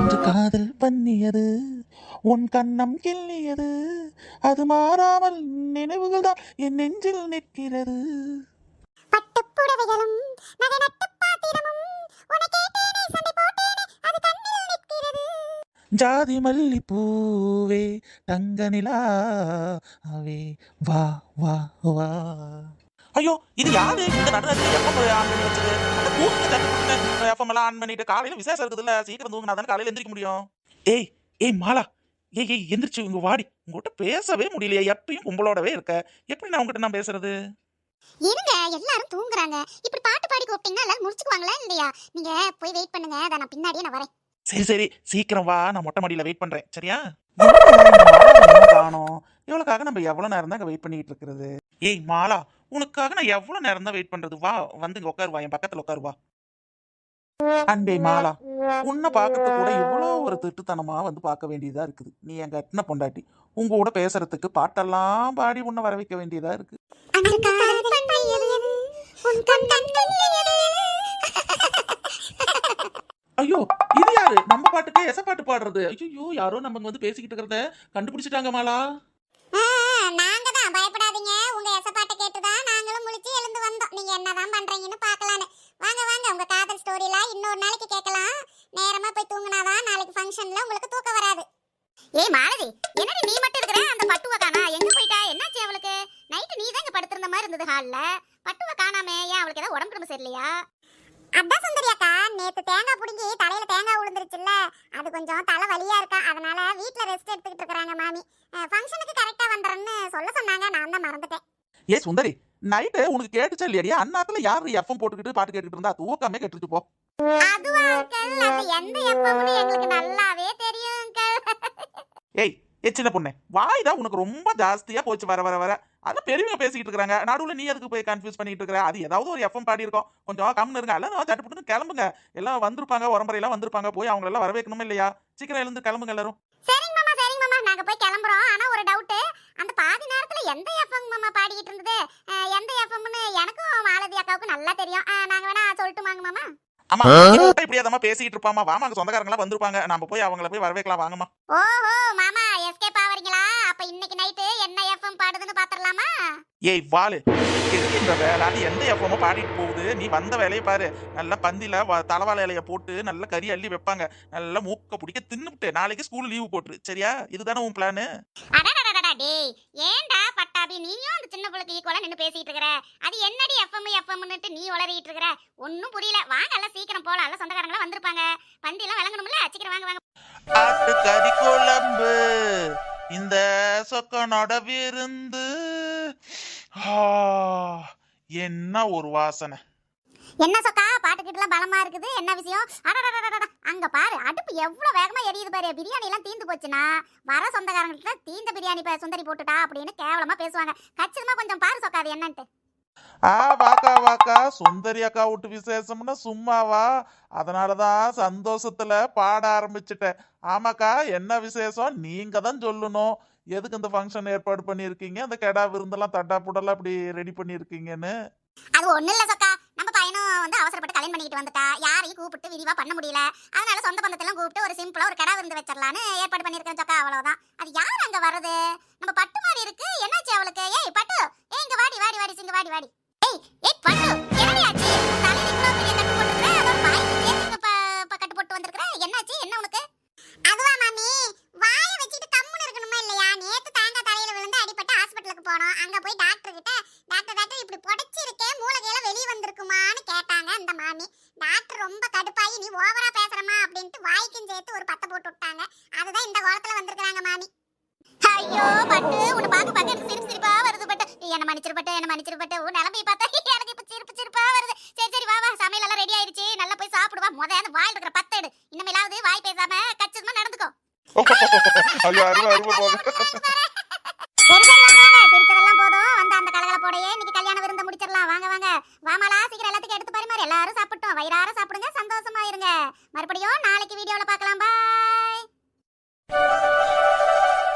என்று காதல் பண்ணியது உன் கண்ணம் கிள்ளியது, அது மாறாமல் நினைவுகள் தான் என் நெஞ்சில் நிற்கிறது. பட்டுப்புடவைகளும் நகை பாத்திரமும் உனக்கே தேனே சண்டை போட்டேனே அது கண்ணில் நிற்கிறது. ஜாதி மல்லி பூவே தங்க நிலாவே வா வா வா. ஐயோ, இது யாரு இந்த நடுராத்திரி எஃப்எம் ஆன் பண்ணி வச்சது? அந்த கூட்டு தட்டு எஃப்எம் எல்லாம் ஆன் பண்ணிட்டு காலையில விசேஷம் இருக்குதுல்ல, சீக்கிரம் தூங்கினா தானே காலையில எந்திரிக்க முடியும். ஏய் ஏய் மாலா, ஏய் எந்திரிச்சு உங்க வாடி. உங்ககிட்ட பேசவே முடியலையே, எப்பயும் கும்பலோடவே இருக்க. எப்படி நான் உங்ககிட்ட நான் பேசுறது? இருங்க, எல்லாரும் தூங்குறாங்க. இப்படி பாட்டு பாடி கூப்பிட்டீங்கன்னா எல்லாரும் முடிச்சுக்குவாங்களா இல்லையா? நீங்க போய் வெயிட் பண்ணுங்க, அத நான் பின்னாடியே நான் வரேன். சரி சரி, சீக்கிரம் வா, நான் மொட்டை மாடியில வெயிட் பண்றேன், சரியா? காணோம். இவளுக்காக நம்ம எவ்வளவு நேரம் தான் வெயிட் பண்ணிட்டு இருக்கிறது? ஏய் மாலா, உனக்காக நான் எவ்வளவு நேரம் தான் வெயிட் பண்றது? வா, வந்து உட்காருவா, என் பக்கத்துல உட்காருவா. அன்பே மாலா, உன்னை பார்க்கறது கூட இவ்வளோ ஒரு திட்டுத்தனமா வந்து பார்க்க வேண்டியதா இருக்குது. நீ என் கட்டின பொண்டாட்டி, உங்க கூட பேசுறதுக்கு பாட்டெல்லாம் பாடி உன்னை வர வைக்க வேண்டியதா இருக்கு. ஐயோ, இது யாரு நம்ம பாட்டுக்கு எச பாட்டு பாடுறது? ஐயோ, யாரோ நம்ம வந்து பேசிக்கிட்டு இருக்கிறத கண்டுபிடிச்சிட்டாங்க மாலா. நாங்க தான், பயப்படாதீங்க. உங்க எச பாட்டை கேட்டுதான் நாங்களும் முழிச்சு எழுந்து வந்தோம். நீங்க என்னதான் பண்றீங்கன்னு பார்க்கலான்னு. வாங்க வாங்க, உங்க காதல் ஸ்டோரிலாம் இன்னொரு நாளைக்கு கேட்கலாம். நேரமா போய் தூங்குனாதான் நாளைக்கு ஃபங்க்ஷன்ல உங்களுக்கு தூக்கம் வராது. ஏய் மாலதி, என்னடி நீ மட்டும் இருக்கற? அந்த பட்டுவ காணா, எங்க போயிட்டா? என்னாச்சு அவளுக்கு? நைட் நீ தான் இங்க படுத்திருந்த மாதிரி இருந்தது ஹால்ல. பட்டுவ காணாமே, ஏன் அவளுக்கு ஏதாவது உடம்பு சரியில்லையா? அதான் சுந்தரி அக்கா, நேத்து தேங்காய் புடுங்கி தலையில தேங்காய் விழுந்துருச்சுல்ல, அது கொஞ்சம் தலை வலியா இருக்கா. அதனால வீட்ல ரெஸ்ட் எடுத்துக்கிட்டு இருக்காங்க மாமி. ஃபங்க்ஷனுக்கு கரெக்டா வந்துறேன்னு சொல்ல சொன்னாங்க, நான் தான் மறந்துட்டேன். ஏ சுந்தரி, நைட்டு உனக்கு கேட்டுச்சா இல்லையாடி? அண்ணாத்துல யாரு எஃப்எம் போட்டுக்கிட்டு பாட்டு கேட்டுக்கிட்டு இருந்தா? தூக்கமே கெட்டுச்சு போ. அதுவா அங்கிள், அது எந்த எஃப்எம்னு எங்களுக்கு நல்லாவே தெரியும் அங்கிள். ஏய் சின்ன பொண்ணே, வாய் தான் உனக்கு ரொம்ப ஜாஸ்தியா போச்சு வர வர வர. அதான் பெரியவங்க பேசிக்கிட்டு இருக்காங்க, நடுவில் நீ அதுக்கு போய் கன்ஃபியூஸ் பண்ணிட்டு இருக்கிற. அது ஏதாவது ஒரு எஃப்எம் பாடி இருக்கும், கொஞ்சம் கம்னு இருங்க. எல்லாம் சட்டுப்புட்டு கிளம்புங்க, எல்லாம் வந்திருப்பாங்க, உரம்பரையெல்லாம் வந்திருப்பாங்க. போய் அவங்க எல்லாம் வர வைக்கணுமா இல்லையா? சீக்கிரம் எழுந்து கிளம்புங்க எல்லாரும். சரிங்க மாமா, நாங்க போய் கிளம்புறோம். ஆனா ஒரு டவுட், அந்த பாதி நேரத்துல எந்த எஃப்எம் மாமா பாடிக்கிட்டு இருந்தது? எந்த எஃப்எம்னு எனக்கும் மாலதி அக்காவுக்கும் நல்லா தெரியும். நாங்க வேணா சொல்லட்டுமாங்க மாமா? ஆமா, இப்படி அதமா பேசிக்கிட்டு இருப்பாமா. வாமா, சொந்தக்காரங்க எல்லாம் வந்திருப்பாங்க, நம்ம போய் அவங்கள போய் வரவேக்கலாம், வாங்கம்மா. ஓஹோ மாமா, எஸ்கேப் ஆவறீங்களா? அப்ப இன்னைக்கு நைட்டு என்ன எஃப்எம் பாடுதுன்னு பாத்துறலாமா? ஏய் வாளு, எதுக்குன்ற வேலை? அது எந்த எஃப்எம் பாடிட்டு போகுது? நீ வந்த வேலையை பாரு. நல்லா பந்தில தலவாழை இலைய போட்டு நல்ல கறி அள்ளி வைப்பாங்க, நல்லா மூக்க பிடிக்க தின்னுட்டு நாளைக்கு ஸ்கூல் லீவு போட்டுரு, சரியா? இதுதானே உன் பிளானு? டேய், ஏன்டா பட்டாபி, நீயும் அந்த சின்ன புள்ளைக்கு ஈக்குவலா நின்னு பேசிட்டு இருக்கற? அது என்னடி எஃப்எம்னுட்டு நீ உளறிட்டு இருக்கற? ஒண்ணும் புரியல. வாங்க, எல்லாம் சீக்கிரம் போலாம், எல்லாம் சொந்தக்காரங்க எல்லாம் வந்திருப்பாங்க. பந்தி எல்லாம் விளங்கணும்ல, சீக்கிரம் வாங்க வாங்க. ஆட்டு கறி குழம்பு, இந்த சொக்கனோட விருந்து. என்ன ஒரு வாசனை! என்ன சொக்கா, பாட்டுக்கிட்டுலாம் பலமா இருக்குது, என்ன விஷயம்? அடடடடடட, அங்க பாரு, அடுப்பு எவ்வளவு வேகமா எரியுது பாரு. பிரியாணி எல்லாம் தீந்து போச்சுன்னா வர சொந்தக்காரங்கிட்ட தீந்த பிரியாணி சுந்தரி போட்டுட்டா அப்படின்னு கேவலமா பேசுவாங்க. கச்சிதமா கொஞ்சம் பாரு சொக்கா, அது என்னன்ட்டு. வாக்கா வாக்கா, சுந்தரி அக்கா விட்டு விசேஷம்னா சும்மாவா? அதனாலதான் சந்தோஷத்துல பாட ஆரம்பிச்சுட்டேன். ஆமாக்கா, என்ன விசேஷம்? நீங்க தான் சொல்லணும். எதுக்கு இந்த ஃபங்க்ஷன் ஏற்பாடு பண்ணிருக்கீங்க? அந்த கெடா விருந்தெல்லாம் தட்டா புடலாம் அப்படி ரெடி பண்ணிருக்கீங்கன்னு. அது ஒண்ணு இல்ல சொக்கா, நம்ம பையனும் வந்து அவசரப்பட்டு கல்யாணம் பண்ணிட்டு வந்துட்டா. யாரையும் கூப்பிட்டு விரிவா பண்ண முடியல. அதனால சொந்த பந்தத்தெல்லாம் கூப்பிட்டு ஒரு சிம்பிளா ஒரு கடா விருந்து வச்சிடலான்னு ஏற்பாடு பண்ணிருக்கேன் சொக்கா, அவ்வளவுதான். அது யார் அங்க வருது? நம்ம பட்டு மாதிரி இருக்கு, என்னாச்சு அவளுக்கு? ஏய் பட்டு, இங்க வாடி வாடி வாடி, இங்க வாடி வாடி. ஏய் ஏய் பட்டு, என்னடியாச்சு? தலையில இவ்வளவு பெரிய கட்டு போட்டுருக்க, ஒரு வாய்க்கு சேர்த்து கட்டு போட்டு வந்திருக்க, என்னாச்சு? என்ன உனக்கு? அதுவா மாமி, வாயை வச்சிட்டு கம்முன்னு இருக்கணுமா இல்லையா? நேத்து தேங்காய் தலையில விழுந்து அடிபட்டு ஹாஸ்பிடலுக்கு போனோம். அங்க போய் டாக்டர் கிட்ட, டாக்டர் இப்படி புடைச்சிருக்கே, மூளைகையில வெளிய வந்திருக்குமான்னு கேட்டாங்க அந்த மாமி. டாக்டர் ரொம்ப கடுப்பாயி, நீ ஓவரா பேசுறமா அப்படின்ட்டு வாய்க்கும் சேர்த்து ஒரு பத்தை போட்டு விட்டாங்க. அதுதான் இந்த கோலத்துல வந்திருக்காங்க மாமி. ஐயோ பட்டு, உன்னை பார்க்க எனக்கு சிரிப்பா வருது பட்டு. என்ன மன்னிச்சிரு உன் நிலைமையை பார்த்தா எனக்கு இப்ப சிரிப்பா வருது. சரி சரி, வா வா, சமையல் எல்லாம் ரெடி ஆயிடுச்சு, நல்லா போய் சாப்பிடுவா. அந்த வாயில் இருக்கிற பத்தை எடு. இனிமேலாவது வாய் பேசாம கச்சிதமா நடந்துக்கோ. ஐயோ, அருவா போக.